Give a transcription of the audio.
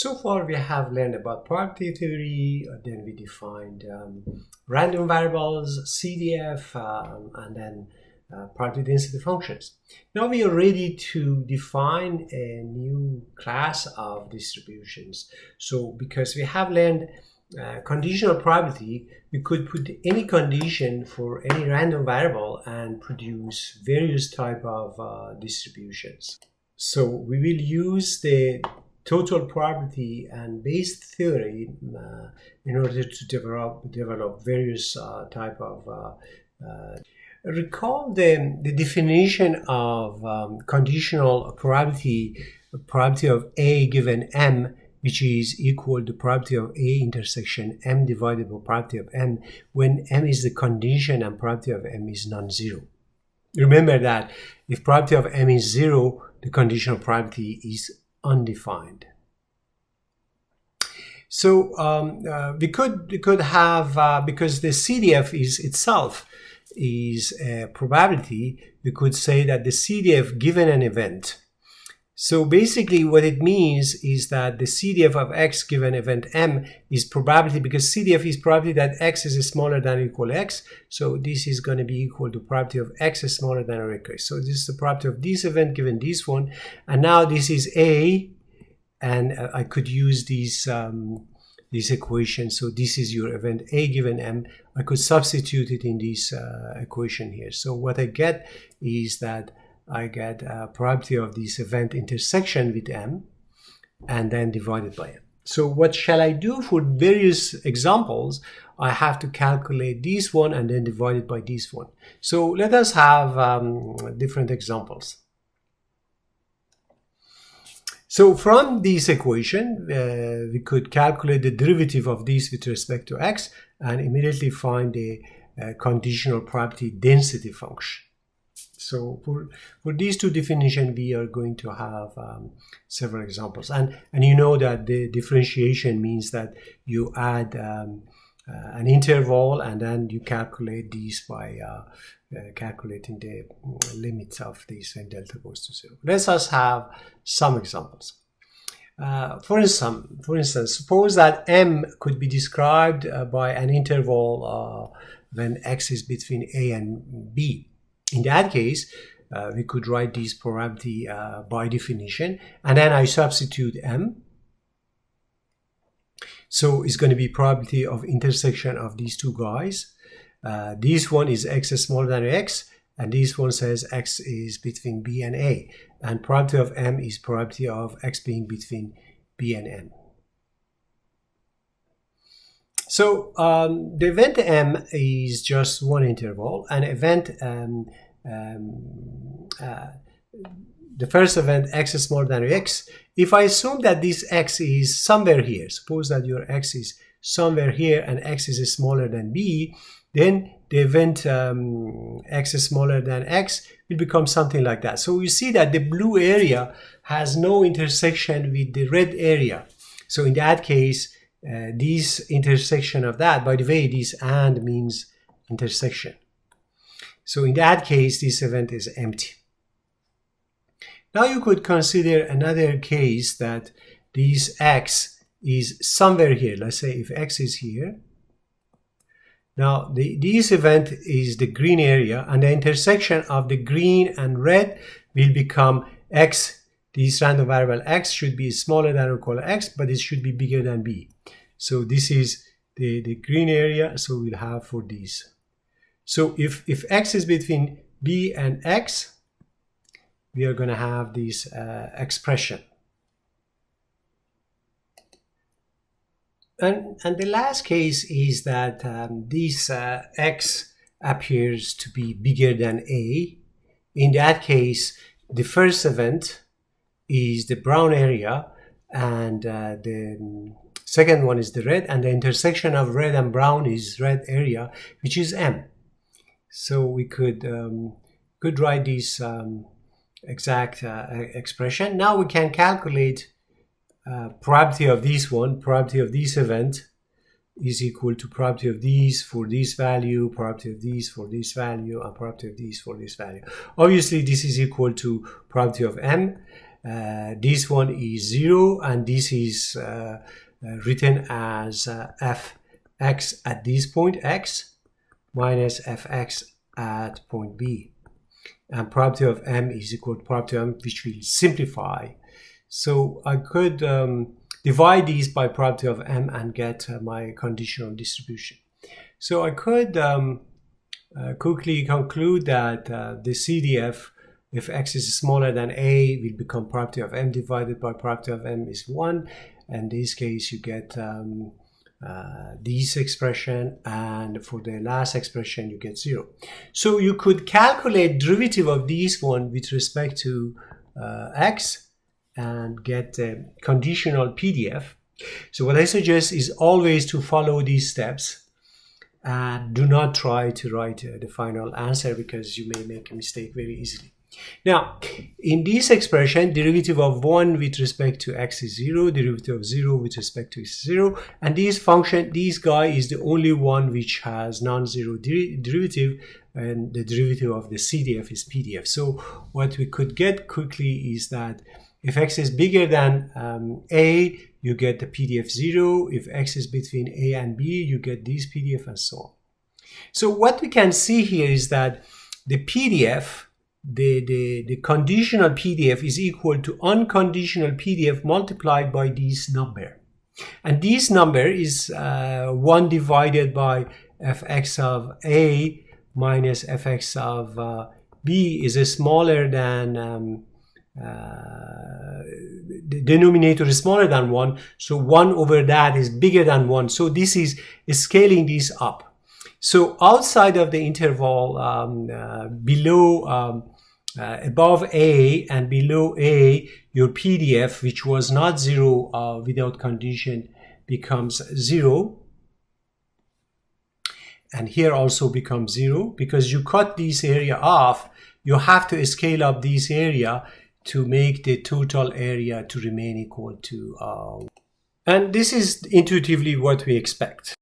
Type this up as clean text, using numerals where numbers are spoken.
So far we have learned about probability theory, then we defined random variables, CDF, and then probability density functions. Now we are ready to define a new class of distributions. So because we have learned conditional probability, we could put any condition for any random variable and produce various type of distributions. So we will use the total probability and Bayes theory in order to develop various type of recall the definition of conditional probability of A given M, which is equal to probability of A intersection M divided by probability of M when M is the condition and probability of M is non-zero. Remember that if probability of M is 0, the conditional probability is undefined. So we could have because the CDF is itself is a probability, we could say that the CDF given an event. So basically what it means is that the CDF of X given event M is probability, because CDF is probability that X is smaller than or equal to X. So this is going to be equal to probability of X is smaller than or equal. So this is the probability of this event given this one. And now this is A, and I could use this equation. So this is your event A given M. I could substitute it in this equation here. So what I get is that I get a probability of this event intersection with M and then divided by M. So what shall I do for various examples? I have to calculate this one and then divide it by this one. So let us have different examples. So from this equation, we could calculate the derivative of this with respect to X and immediately find the conditional probability density function. So for these two definitions, we are going to have several examples. And you know that the differentiation means that you add an interval and then you calculate these by calculating the limits of this when delta goes to 0. Let us have some examples. For instance, suppose that M could be described by an interval when X is between A and B. In that case, we could write this probability by definition, and then I substitute M. So it's going to be probability of intersection of these two guys. This one is X is smaller than X, and this one says X is between B and A. And probability of M is probability of X being between B and M. So the event M is just one interval, and event the first event X is smaller than X. If I assume that this X is somewhere here, suppose that your X is somewhere here and X is smaller than B, then the event X is smaller than X will become something like that. So you see that the blue area has no intersection with the red area. So in that case, this intersection of that, by the way, this and means intersection. So in that case, this event is empty. Now you could consider another case that this X is somewhere here. Let's say if X is here. Now this event is the green area, and the intersection of the green and red will become X. This random variable X should be smaller than or equal to X, but it should be bigger than B. So this is the green area, so we'll have for these. So if X is between B and X, we are going to have this expression. And the last case is that this X appears to be bigger than A. In that case, the first event is the brown area, and the second one is the red, and the intersection of red and brown is red area, which is M. So we could write this exact expression. Now we can calculate probability of this one. Probability of this event is equal to probability of these for this value, probability of these for this value, and probability of these for this value. Obviously, this is equal to probability of M. This one is 0, and this is written as fx at this point x minus fx at point B. And property of m is equal to property of m, which will simplify. So I could divide these by property of m and get my conditional distribution. So I could quickly conclude that the CDF, if x is smaller than a, will become property of m divided by property of m is 1. In this case, you get this expression, and for the last expression you get 0. So you could calculate derivative of this one with respect to x and get a conditional PDF. So what I suggest is always to follow these steps and do not try to write the final answer, because you may make a mistake very easily. Now, in this expression, derivative of 1 with respect to x is 0, derivative of 0 with respect to x is 0, and this function, this guy is the only one which has non-zero derivative, and the derivative of the CDF is PDF. So what we could get quickly is that if x is bigger than a, you get the PDF 0. If x is between a and b, you get this PDF, and so on. So what we can see here is that the PDF, the conditional PDF is equal to unconditional PDF multiplied by this number. And this number is 1 divided by fx of a minus fx of b is smaller than, the denominator is smaller than 1. So 1 over that is bigger than 1. So this is scaling this up. So outside of the interval below above a and below a, your PDF, which was not 0 without condition, becomes 0. And here also becomes 0. Because you cut this area off, you have to scale up this area to make the total area to remain equal to and this is intuitively what we expect.